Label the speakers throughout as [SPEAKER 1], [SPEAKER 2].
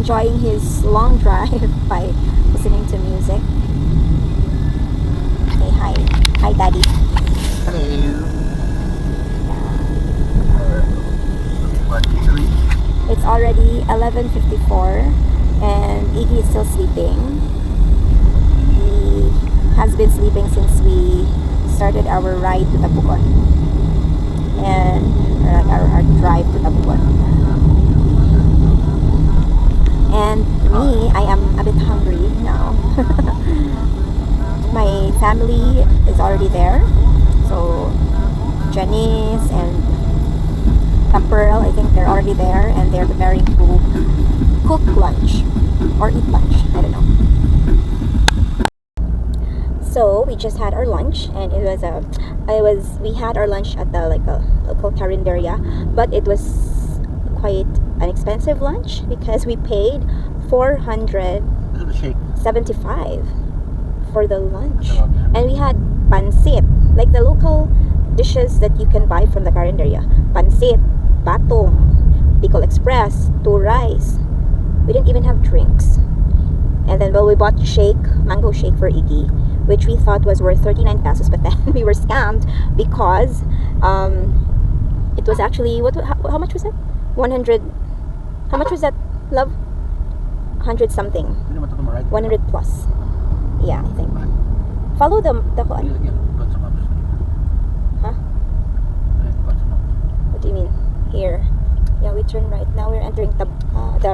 [SPEAKER 1] enjoying his long drive by listening to music. Say hi. Hi, Daddy. It's already 11:54 and Iggy is still sleeping. He has been sleeping since we started our ride to Tabogon. And our drive to Tabogon. And me, I am a bit hungry now. My family is already there. So Janice and Pearl, I think they're already there and they're preparing to cook lunch or eat lunch. I don't know. So we just had our lunch and we had our lunch at the like a local carinderia, but it was quite an expensive lunch because we paid 475 for the lunch, and we had pancit, like the local dishes that you can buy from the carinderia. Pancit, batong, pickle express, 2 rice. We didn't even have drinks. And then we bought mango shake for Iggy, which we thought was worth 39 pesos, but then we were scammed because it was actually how much was it? 100. How much was that, love? 100 something. 100 plus. Yeah, I think. Follow the one. Huh? What do you mean? Here. Yeah, we turn right. Now we're entering the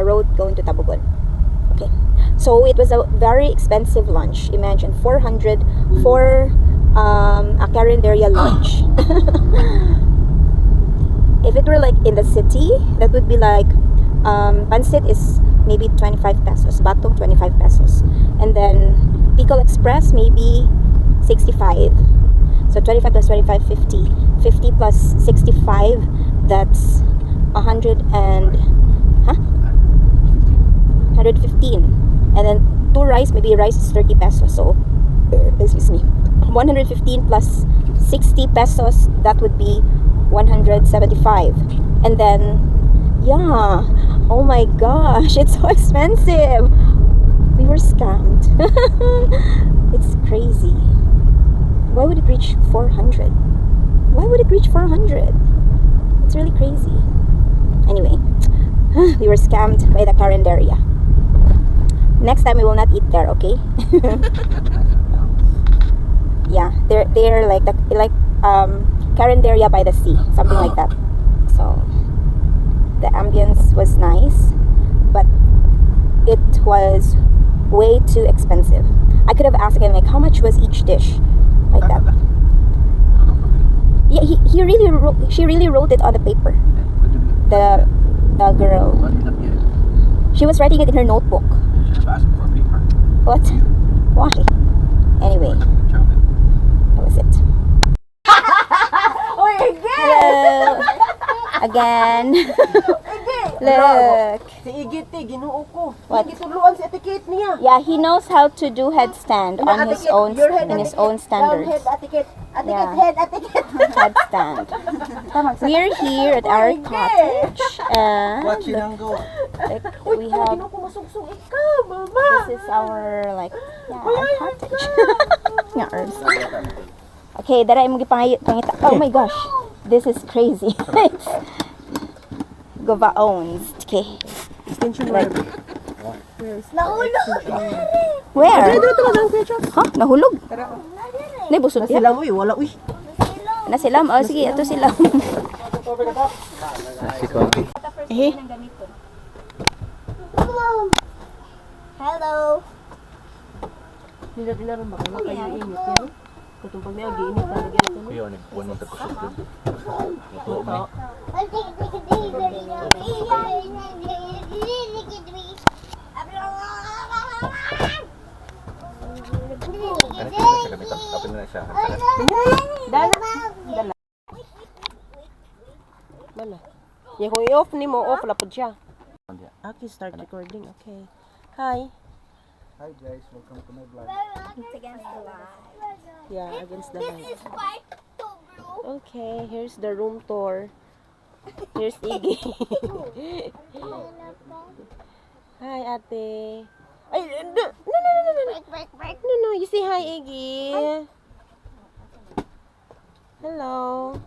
[SPEAKER 1] road going to Tabogon. Okay. So it was a very expensive lunch. Imagine 400 for a carinderia lunch. If it were like in the city, that would be like pancit is maybe 25 pesos, batong 25 pesos, and then pickle express maybe 65. So 25 plus 25, 50. 50 plus 65, that's 115. And then 2 rice, maybe rice is 30 pesos. So, excuse me, 115 plus 60 pesos, that would be 175. And then, yeah, oh my gosh, it's so expensive. We were scammed. It's crazy. Why would it reach 400? Why would it reach 400? It's really crazy. Anyway, we were scammed by the carinderia. Next time we will not eat there, okay? Yeah, they're like carinderia by the sea, something like that. So the ambience was nice, but it was way too expensive. I could have asked again, like, how much was each dish, like that. Yeah, she really wrote it on the paper. The girl, she was writing it in her notebook. What? Why? Anyway, that was it.
[SPEAKER 2] Oh, again!
[SPEAKER 1] Hello. Again. Look.
[SPEAKER 2] Si Igit, ginuo ko.
[SPEAKER 1] What?
[SPEAKER 2] Gituluan si etiquette niya.
[SPEAKER 1] Yeah, he knows how to do headstand on his own standards.
[SPEAKER 2] Head etiquette.
[SPEAKER 1] Yeah.
[SPEAKER 2] Head etiquette.
[SPEAKER 1] Headstand. We're here at our cottage, and
[SPEAKER 3] What sinanggo?
[SPEAKER 1] like, we have.
[SPEAKER 2] Masugsug ikaw, mama.
[SPEAKER 1] This is our our cottage. Nga, herbs. Okay, dara mo gipangita. Oh my gosh, this is crazy. It's Gova owns. Okay. Like,
[SPEAKER 2] Nahulog.
[SPEAKER 1] where? Huh? Nahulog? Nabusog
[SPEAKER 2] Sila
[SPEAKER 1] ya?
[SPEAKER 2] uy, wala uy.
[SPEAKER 1] Nasilam? Oh, sige, ito sila. Eh?
[SPEAKER 4] Hello.
[SPEAKER 2] Dila ron ba kayo init yan? Kung pag may agi-init na lagyan ito.
[SPEAKER 3] Kuya, nagbuwan ng takusog doon.
[SPEAKER 2] Ito.
[SPEAKER 3] Kapin na siya.
[SPEAKER 2] Dala. Mana? Ya kung i-off ni mo, off lapod siya. Okay, start recording. Okay. Hi.
[SPEAKER 3] Hi guys, welcome to my vlog.
[SPEAKER 4] Against the light.
[SPEAKER 2] Yeah, against the
[SPEAKER 4] This
[SPEAKER 2] light.
[SPEAKER 4] is white too, bro.
[SPEAKER 2] Okay, here's the room tour. Here's Iggy. Hi, ate. Ay, no, no, no, no, no, no. No, no, you say hi, Iggy. Hello.